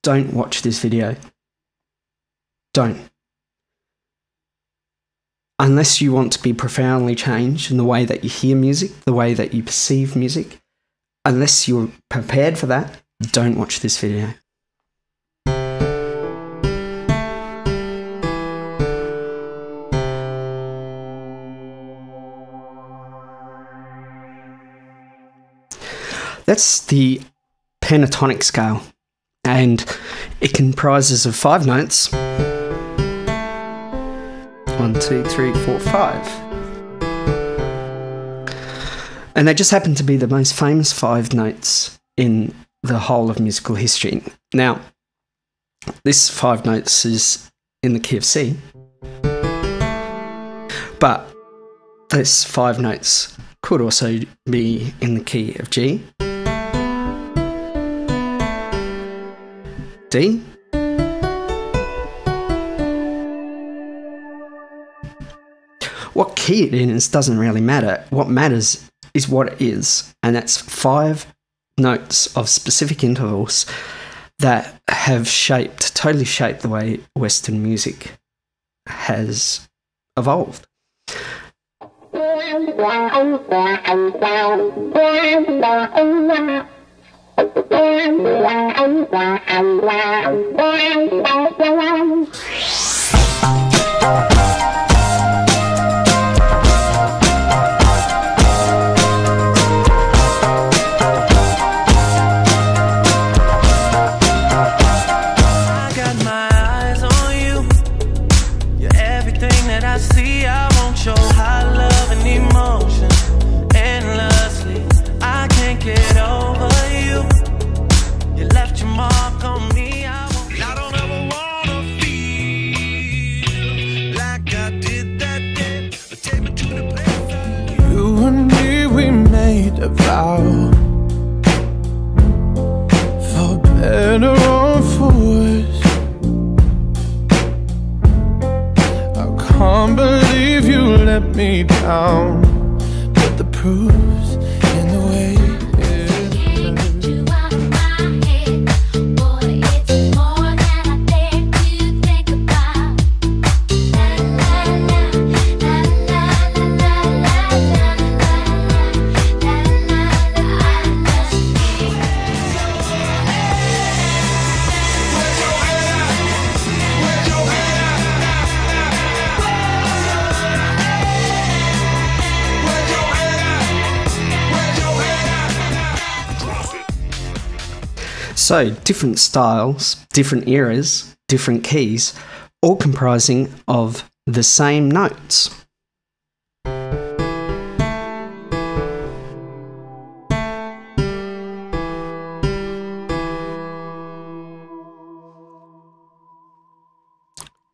don't watch this video. Don't. Unless you want to be profoundly changed in the way that you hear music, the way that you perceive music, unless you're prepared for that, don't watch this video. That's the pentatonic scale, and it comprises of 5 notes. 1, 2, 3, 4, 5. And they just happen to be the most famous 5 notes in the whole of musical history. Now, this 5 notes is in the key of C, but this 5 notes could also be in the key of G, D, what key it is doesn't really matter. What matters is what it is, and that's 5 notes of specific intervals that have totally shaped the way Western music has evolved. A vow, for better or for worse. I can't believe you let me down, but the proof's in the way it hurts. You out of my head, boy, it's more than I dare to think about. La la la, la la la la la la. So, different styles, different eras, different keys, all comprising of the same notes.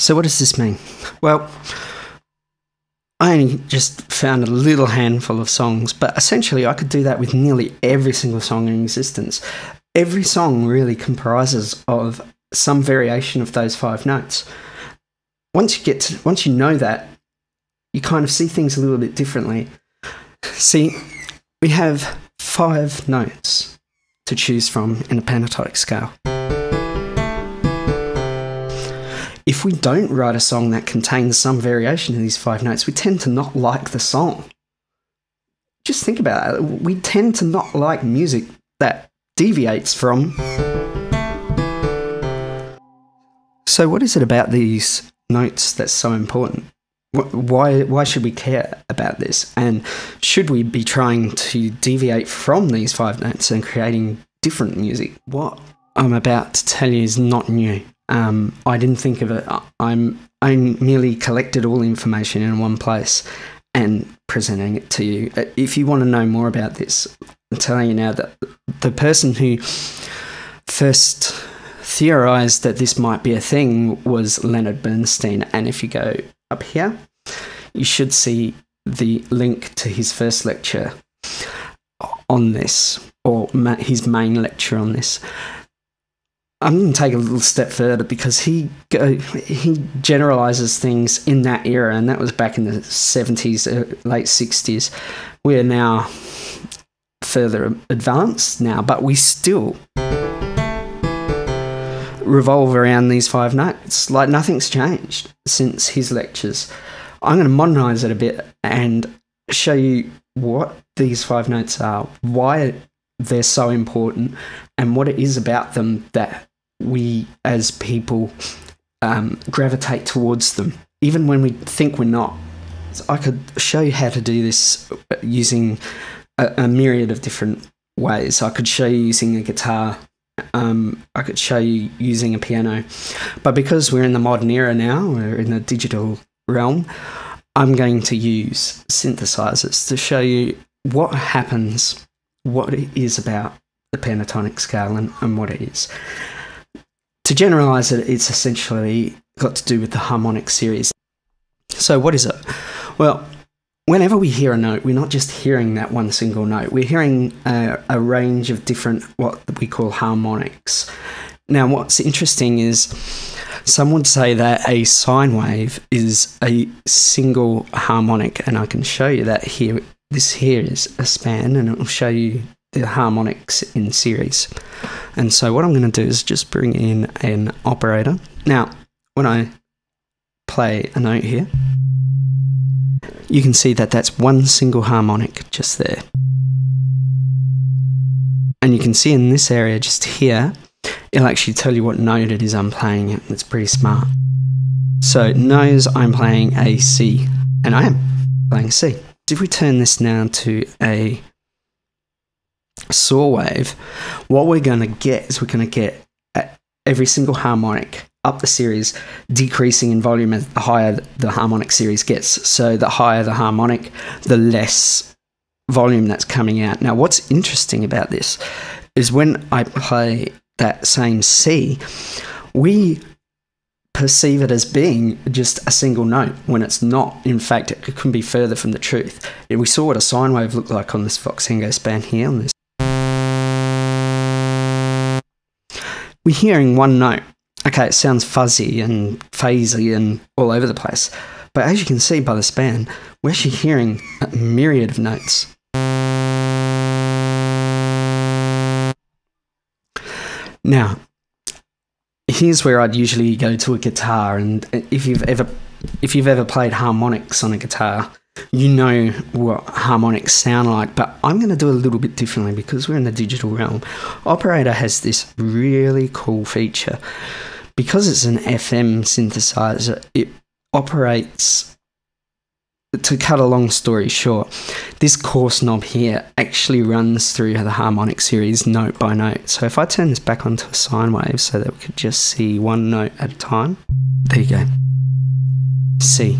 So what does this mean? Well, I only just found a little handful of songs, but essentially I could do that with nearly every single song in existence. Every song really comprises of some variation of those 5 notes. Once you know that, you kind of see things a little bit differently. See, we have 5 notes to choose from in a pentatonic scale. If we don't write a song that contains some variation of these 5 notes, we tend to not like the song. Just think about it. We tend to not like music that deviates from. So what is it about these notes that's so important? Why should we care about this? And should we be trying to deviate from these 5 notes and creating different music? What I'm about to tell you is not new. I didn't think of it. I merely collected all the information in one place and presenting it to you. If you want to know more about this, I'm telling you now that the person who first theorized that this might be a thing was Leonard Bernstein. And if you go up here, you should see the link to his first lecture on this, or his main lecture on this. I'm going to take a little step further because he generalizes things in that era, and that was back in the 70s, late 60s. We are now further advanced now, but we still revolve around these 5 notes. Like, nothing's changed since his lectures. I'm going to modernise it a bit and show you what these 5 notes are, why they're so important, and what it is about them that we as people gravitate towards them, even when we think we're not. So I could show you how to do this using a myriad of different ways. I could show you using a guitar. I could show you using a piano. But because we're in the modern era now, we're in the digital realm, I'm going to use synthesizers to show you what happens, what it is about the pentatonic scale and what it is. To generalize it, it's essentially got to do with the harmonic series. So what is it? Well, whenever we hear a note, we're not just hearing that one single note. We're hearing a range of different, what we call harmonics. Now, what's interesting is some would say that a sine wave is a single harmonic, and I can show you that here. This here is a span, and it will show you the harmonics in series. And so what I'm going to do is just bring in an operator. Now, when I play a note here, you can see that that's one single harmonic just there. And you can see in this area just here, it'll actually tell you what note it is I'm playing. It's pretty smart. So it knows I'm playing a C, and I am playing C. If we turn this now to a saw wave, what we're going to get is we're going to get every single harmonic up the series decreasing in volume as the higher the harmonic series gets. So the higher the harmonic, the less volume that's coming out. Now, what's interesting about this is when I play that same C, we perceive it as being just a single note when it's not. In fact, it couldn't be further from the truth. We saw what a sine wave looked like on this Vox-Hengo span here on this. We're hearing one note. Okay, it sounds fuzzy and phasey and all over the place. But as you can see by the span, we're actually hearing a myriad of notes. Now, here's where I'd usually go to a guitar, and if you've ever played harmonics on a guitar, you know what harmonics sound like, but I'm going to do a little bit differently because we're in the digital realm. Operator has this really cool feature. Because it's an FM synthesizer, it operates, to cut a long story short, this coarse knob here actually runs through the harmonic series note by note. So if I turn this back onto a sine wave so that we could just see one note at a time, there you go, C.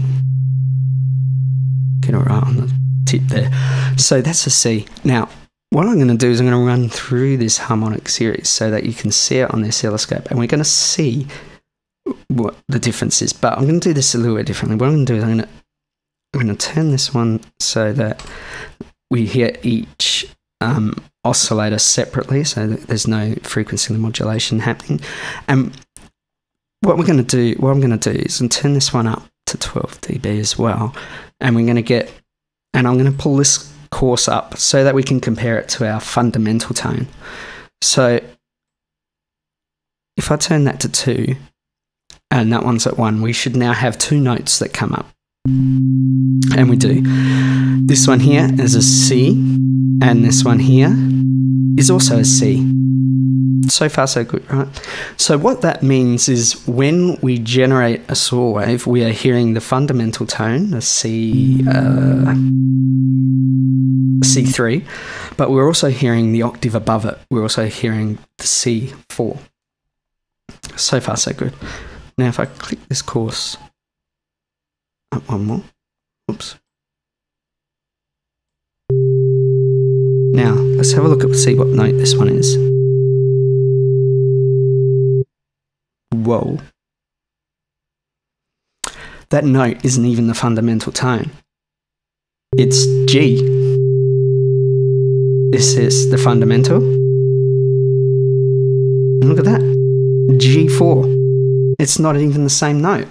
Get it right on the tip there. So that's a C. Now, what I'm going to do is I'm going to run through this harmonic series so that you can see it on this oscilloscope, and we're going to see what the difference is. But I'm going to do this a little bit differently. What I'm going to do is I'm going to turn this one so that we hear each oscillator separately, so that there's no frequency modulation happening. And what I'm going to do is turn this one up to 12 dB as well, and we're going to get, and I'm going to pull this course up so that we can compare it to our fundamental tone. So if I turn that to 2 and that one's at 1, we should now have 2 notes that come up. And we do. This one here is a C, and this one here is also a C. So far so good, right? So what that means is when we generate a saw wave, we are hearing the fundamental tone, the C3, but we're also hearing the octave above it. We're also hearing the C4. So far so good. Now if I click this course up one more, oops. Now let's have a look at, see what note this one is. Whoa. That note isn't even the fundamental tone. It's G. This is the fundamental. And look at that. G4. It's not even the same note.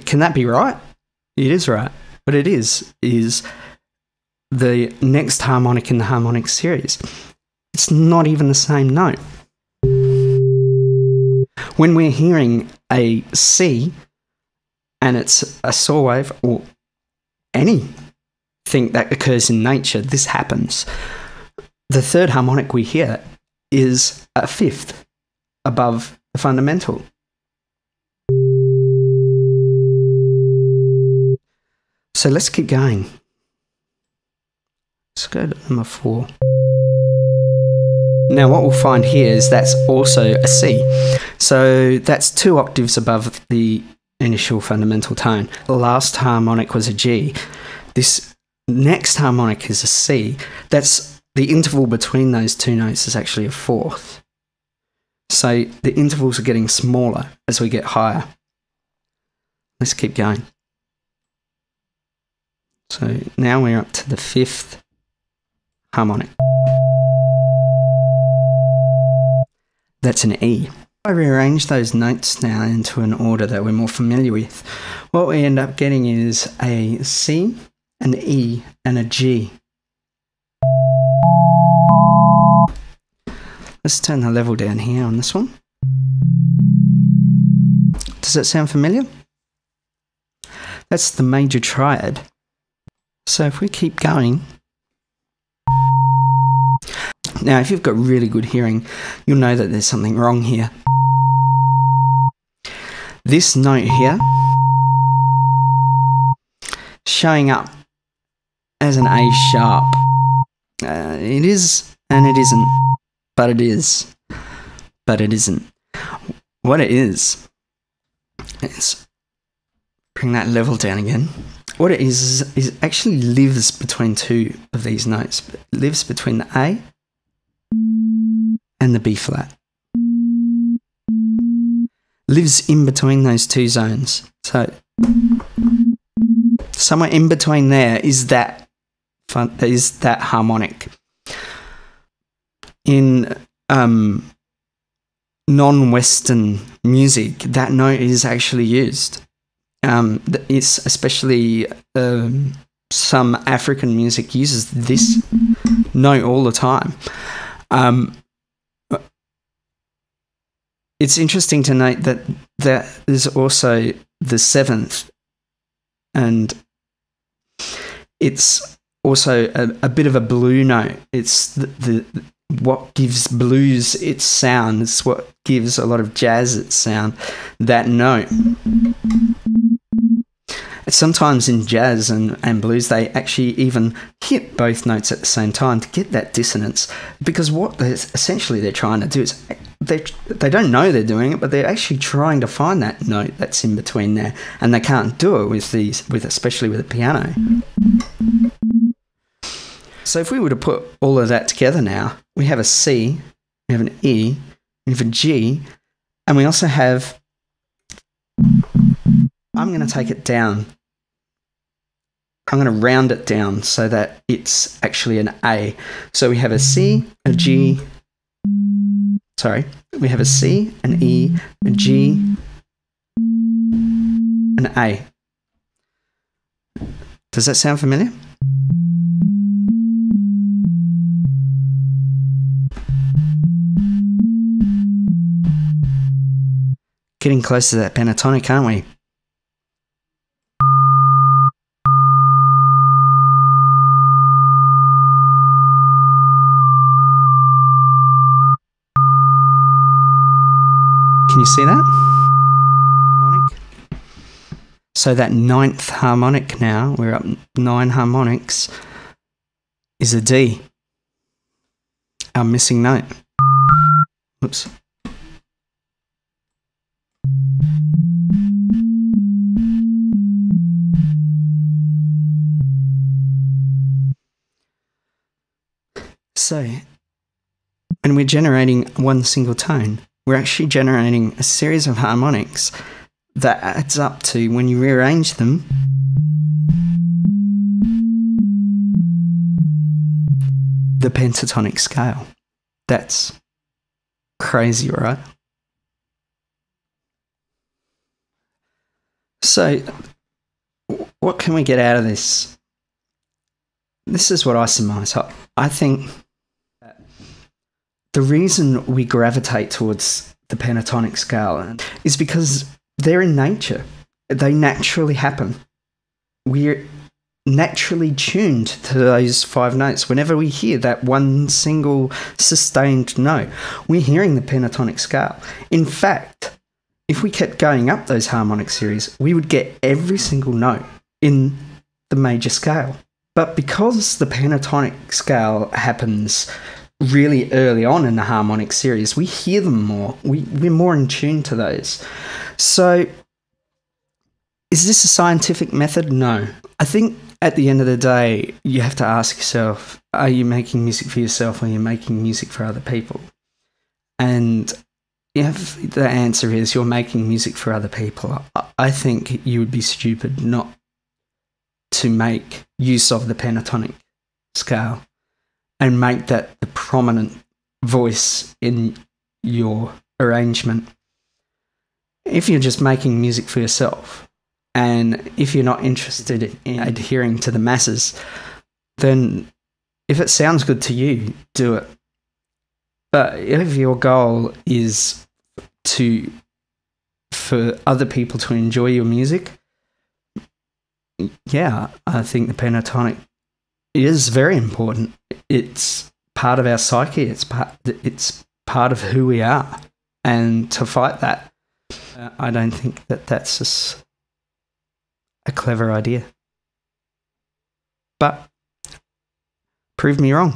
Can that be right? It is right. What it is the next harmonic in the harmonic series. It's not even the same note. when we're hearing a C and it's a saw wave or anything that occurs in nature, this happens. The third harmonic we hear is a fifth above the fundamental. So let's keep going. Let's go to number 4. Now what we'll find here is that's also a C. So that's 2 octaves above the initial fundamental tone. The last harmonic was a G. This next harmonic is a C. That's the interval between those 2 notes is actually a fourth. So the intervals are getting smaller as we get higher. Let's keep going. So now we're up to the 5th harmonic. That's an E. I rearrange those notes now into an order that we're more familiar with. What we end up getting is a C, an E, and a G. Let's turn the level down here on this one. Does that sound familiar? That's the major triad. So if we keep going, now if you've got really good hearing, you'll know that there's something wrong here. This note here, showing up as an A sharp. It is and it isn't, but it is, but it isn't. What it is, let's bring that level down again. What it is actually lives between 2 of these notes. It lives between the A and the B flat. Lives in between those 2 zones. So somewhere in between there is that harmonic. In non-Western music, that note is actually used. It's especially some African music uses this note all the time. It's interesting to note that there is also the 7th, and it's also a bit of a blue note. It's what gives blues its sound. It's what gives a lot of jazz its sound, that note. Sometimes in jazz and blues, they actually even hit both notes at the same time to get that dissonance, because what they're trying to do is they don't know they're doing it, but they're actually trying to find that note that's in between there, and they can't do it especially with a piano. So if we were to put all of that together now, we have a C, we have an E, we have a G, and we also have, I'm going to take it down. I'm going to round it down so that it's actually an A. So we have a C, a G, we have a C, an E, a G, an A. Does that sound familiar? Getting close to that pentatonic, aren't we? Can you see that? Harmonic. So that 9th harmonic now, we're up 9 harmonics, is a D. Our missing note. Oops. So, when we're generating one single tone, we're actually generating a series of harmonics that adds up to, when you rearrange them, the pentatonic scale. That's crazy, right? So, what can we get out of this? This is what I surmise. I think that the reason we gravitate towards the pentatonic scale is because they're in nature. They naturally happen. We're naturally tuned to those 5 notes. Whenever we hear that one single sustained note, we're hearing the pentatonic scale. In fact, if we kept going up those harmonic series, we would get every single note in the major scale. But because the pentatonic scale happens really early on in the harmonic series, we hear them more. We're more in tune to those. So, is this a scientific method? No. I think at the end of the day, you have to ask yourself, are you making music for yourself or are you making music for other people? And if the answer is you're making music for other people, I think you would be stupid not to make use of the pentatonic scale and make that the prominent voice in your arrangement. If you're just making music for yourself, and if you're not interested in adhering to the masses, then if it sounds good to you, do it. But if your goal is for other people to enjoy your music, yeah, I think the pentatonic is very important. It's part of our psyche. It's part of who we are. And to fight that, I don't think that that's just a clever idea. But prove me wrong.